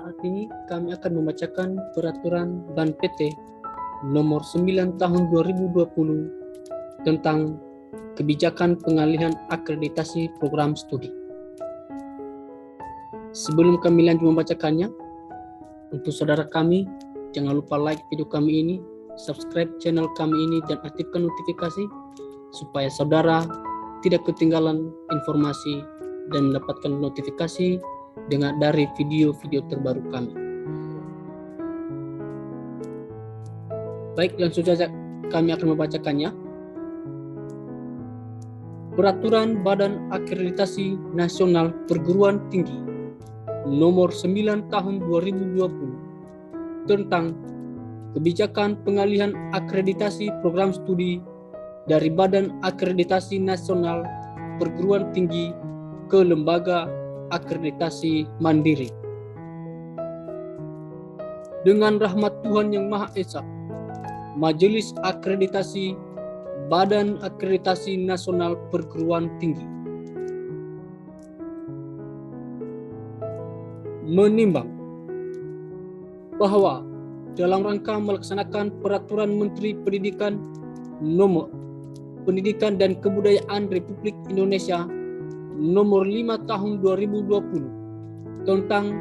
Saat ini kami akan membacakan peraturan Ban PT nomor 9 tahun 2020 tentang kebijakan pengalihan akreditasi program studi. Sebelum kami lanjut membacakannya, untuk saudara kami, jangan lupa like video kami ini, subscribe channel kami ini, dan aktifkan notifikasi supaya saudara tidak ketinggalan informasi dan mendapatkan notifikasi dari video-video terbaru kami. Baik, langsung saja kami akan membacakannya. Peraturan Badan Akreditasi Nasional Perguruan Tinggi nomor 9 tahun 2020 tentang kebijakan pengalihan akreditasi program studi dari Badan Akreditasi Nasional Perguruan Tinggi ke lembaga akreditasi mandiri. Dengan rahmat Tuhan Yang Maha Esa, Majelis Akreditasi Badan Akreditasi Nasional Perguruan Tinggi menimbang bahwa dalam rangka melaksanakan Peraturan Menteri Pendidikan dan Kebudayaan Republik Indonesia nomor 5 tahun 2020 tentang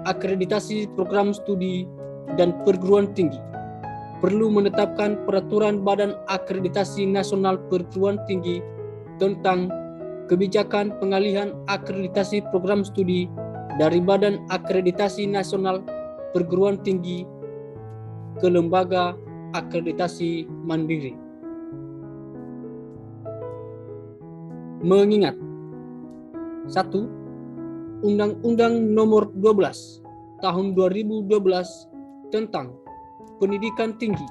akreditasi program studi dan perguruan tinggi, perlu menetapkan Peraturan Badan Akreditasi Nasional Perguruan Tinggi tentang kebijakan pengalihan akreditasi program studi dari Badan Akreditasi Nasional Perguruan Tinggi ke lembaga akreditasi mandiri. Mengingat 1. Undang-Undang Nomor 12 Tahun 2012 tentang Pendidikan Tinggi,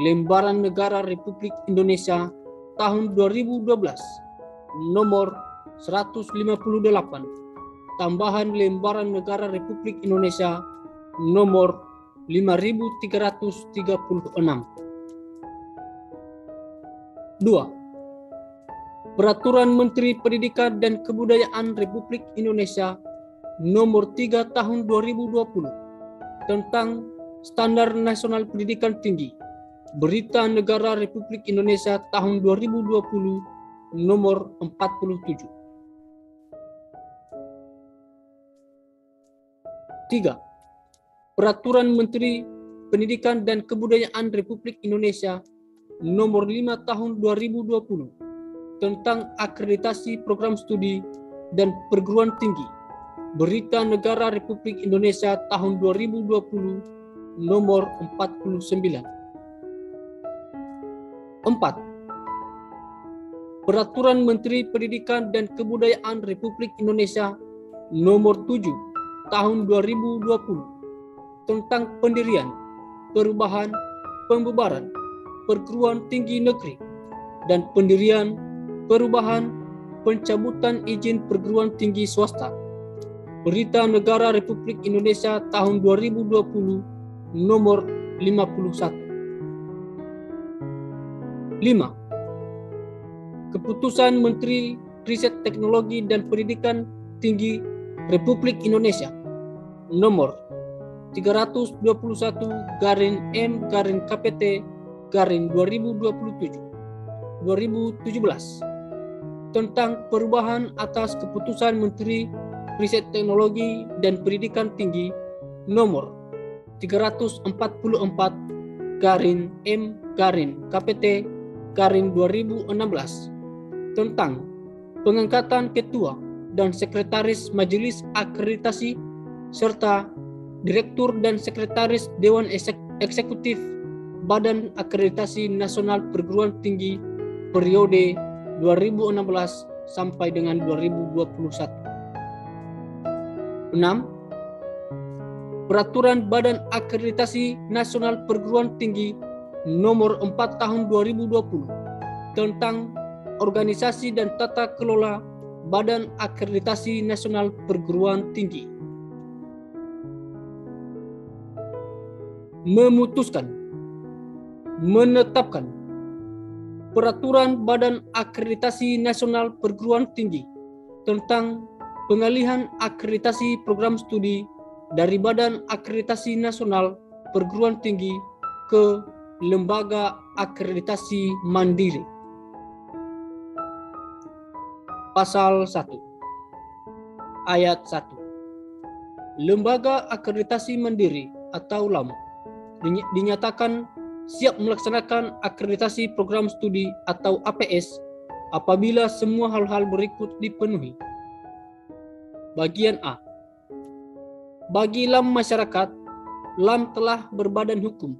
Lembaran Negara Republik Indonesia Tahun 2012 Nomor 158, tambahan Lembaran Negara Republik Indonesia Nomor 5336. 2. Peraturan Menteri Pendidikan dan Kebudayaan Republik Indonesia Nomor 3 Tahun 2020 tentang Standar Nasional Pendidikan Tinggi, Berita Negara Republik Indonesia Tahun 2020 Nomor 47. 3. Peraturan Menteri Pendidikan dan Kebudayaan Republik Indonesia Nomor 5 Tahun 2020 tentang akreditasi program studi dan perguruan tinggi, Berita Negara Republik Indonesia Tahun 2020 Nomor 49. 4. Peraturan Menteri Pendidikan dan Kebudayaan Republik Indonesia Nomor 7 Tahun 2020 tentang pendirian, perubahan, pembubaran perguruan tinggi negeri dan pendirian, perubahan, pencabutan izin perguruan tinggi swasta, Berita Negara Republik Indonesia Tahun 2020 Nomor 51. 5. Keputusan Menteri Riset Teknologi dan Pendidikan Tinggi Republik Indonesia Nomor 321-KPT-2027 tentang perubahan atas Keputusan Menteri Riset Teknologi dan Pendidikan Tinggi Nomor 344-M-KPT-2016 tentang pengangkatan Ketua dan Sekretaris Majelis Akreditasi serta Direktur dan Sekretaris Dewan Eksekutif Badan Akreditasi Nasional Perguruan Tinggi periode 2016 sampai dengan 2021. 6. Peraturan Badan Akreditasi Nasional Perguruan Tinggi Nomor 4 Tahun 2020 tentang organisasi dan tata kelola Badan Akreditasi Nasional Perguruan Tinggi. Memutuskan, menetapkan Peraturan Badan Akreditasi Nasional Perguruan Tinggi tentang pengalihan akreditasi program studi dari Badan Akreditasi Nasional Perguruan Tinggi ke Lembaga Akreditasi Mandiri. Pasal 1 Ayat 1. Lembaga Akreditasi Mandiri atau LAM dinyatakan siap melaksanakan akreditasi program studi atau APS apabila semua hal-hal berikut dipenuhi. Bagian A. Bagi LAM masyarakat, LAM telah berbadan hukum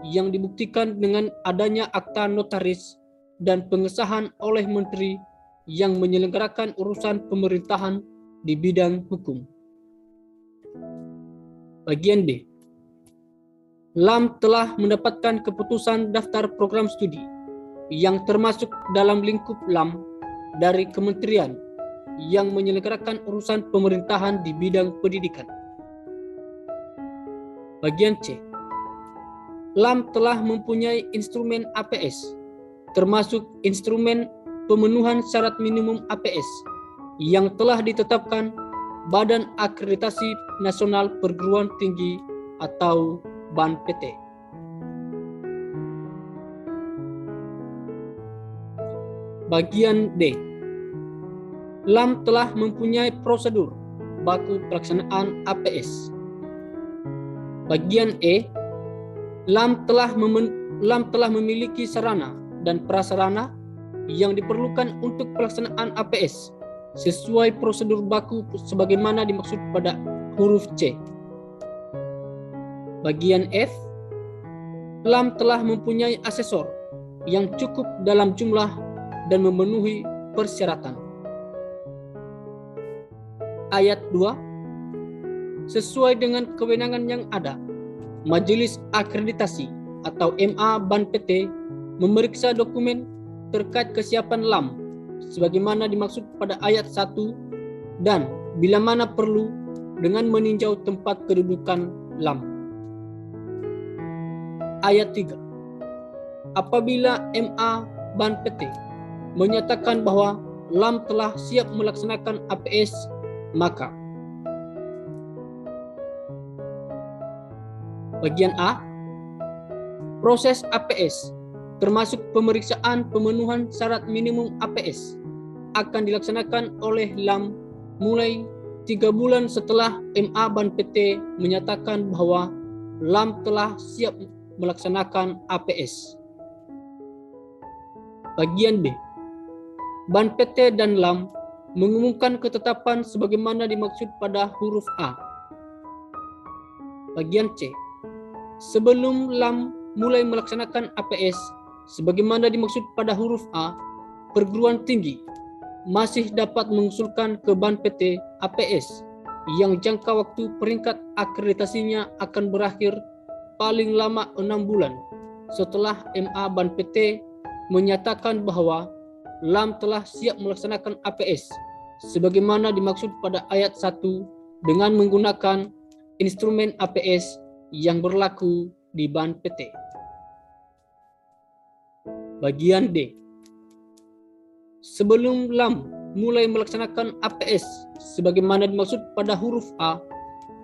yang dibuktikan dengan adanya akta notaris dan pengesahan oleh menteri yang menyelenggarakan urusan pemerintahan di bidang hukum. Bagian B. LAM telah mendapatkan keputusan daftar program studi yang termasuk dalam lingkup LAM dari kementerian yang menyelenggarakan urusan pemerintahan di bidang pendidikan. Bagian C. LAM telah mempunyai instrumen APS, termasuk instrumen pemenuhan syarat minimum APS yang telah ditetapkan Badan Akreditasi Nasional Perguruan Tinggi atau BANPT. Bagian D. LAM telah mempunyai prosedur baku pelaksanaan APS. Bagian E. LAM telah memiliki sarana dan prasarana yang diperlukan untuk pelaksanaan APS sesuai prosedur baku sebagaimana dimaksud pada huruf C. Bagian F. LAM telah mempunyai asesor yang cukup dalam jumlah dan memenuhi persyaratan. Ayat 2. Sesuai dengan kewenangan yang ada, Majelis Akreditasi atau MA BANPT memeriksa dokumen terkait kesiapan LAM sebagaimana dimaksud pada ayat 1 dan bila mana perlu dengan meninjau tempat kedudukan LAM. Ayat 3. Apabila MA BANPT menyatakan bahwa LAM telah siap melaksanakan APS, maka bagian A. Proses APS termasuk pemeriksaan pemenuhan syarat minimum APS akan dilaksanakan oleh LAM mulai 3 bulan setelah MA BANPT menyatakan bahwa LAM telah siap melaksanakan APS. Bagian B. BANPT dan LAM mengumumkan ketetapan sebagaimana dimaksud pada huruf A. Bagian C. Sebelum LAM mulai melaksanakan APS sebagaimana dimaksud pada huruf A, perguruan tinggi masih dapat mengusulkan ke BANPT APS yang jangka waktu peringkat akreditasinya akan berakhir paling lama 6 bulan setelah MA BANPT menyatakan bahwa LAM telah siap melaksanakan APS sebagaimana dimaksud pada ayat 1 dengan menggunakan instrumen APS yang berlaku di BANPT. Bagian D. Sebelum LAM mulai melaksanakan APS sebagaimana dimaksud pada huruf A,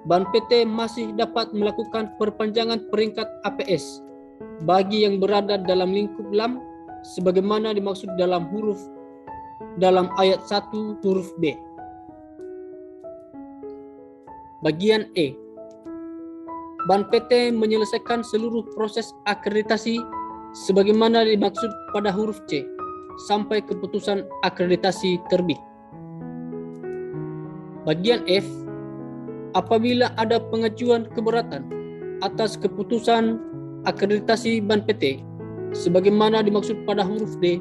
BANPT masih dapat melakukan perpanjangan peringkat APS bagi yang berada dalam lingkup LAM sebagaimana dimaksud dalam ayat 1 huruf B. Bagian E. BANPT menyelesaikan seluruh proses akreditasi sebagaimana dimaksud pada huruf C sampai keputusan akreditasi terbit. Bagian F. Apabila ada pengajuan keberatan atas keputusan akreditasi BANPT sebagaimana dimaksud pada huruf D,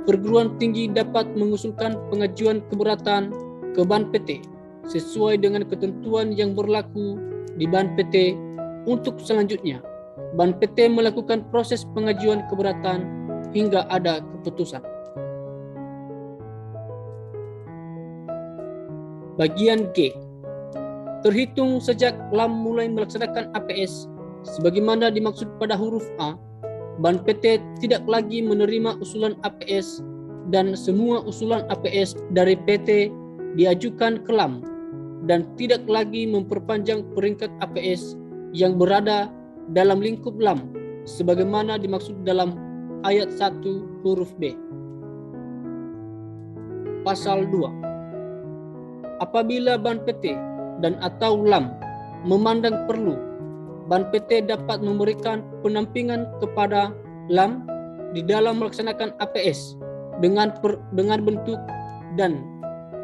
perguruan tinggi dapat mengusulkan pengajuan keberatan ke BANPT sesuai dengan ketentuan yang berlaku di BANPT. Untuk selanjutnya, BANPT melakukan proses pengajuan keberatan hingga ada keputusan. Bagian G. Terhitung sejak LAM mulai melaksanakan APS sebagaimana dimaksud pada huruf A, BANPT tidak lagi menerima usulan APS dan semua usulan APS dari PT diajukan ke LAM dan tidak lagi memperpanjang peringkat APS yang berada dalam lingkup LAM sebagaimana dimaksud dalam ayat 1 huruf B. Pasal 2. Apabila Ban PT dan atau LAM memandang perlu, Ban PT dapat memberikan pendampingan kepada LAM di dalam melaksanakan APS dengan bentuk dan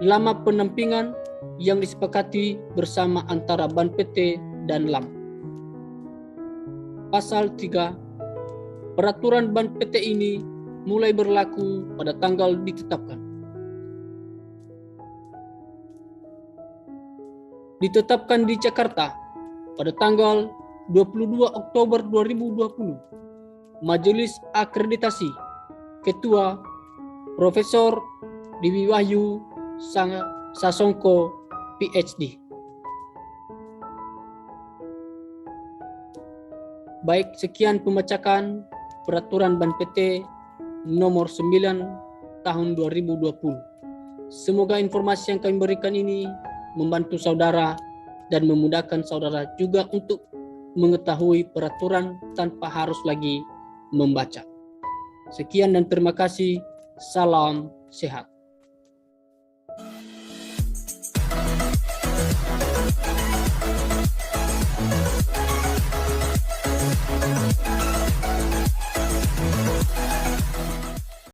lama pendampingan yang disepakati bersama antara Ban PT dan LAM. Pasal 3. Peraturan Ban PT ini mulai berlaku pada tanggal ditetapkan. Ditetapkan di Jakarta pada tanggal 22 Oktober 2020. Majelis Akreditasi Ketua Profesor Dewi Wahyu Sasongko PhD. Baik, sekian pembacakan Peraturan Ban PT nomor 9 tahun 2020. Semoga informasi yang kami berikan ini membantu saudara dan memudahkan saudara juga untuk mengetahui peraturan tanpa harus lagi membaca. Sekian dan terima kasih. Salam sehat.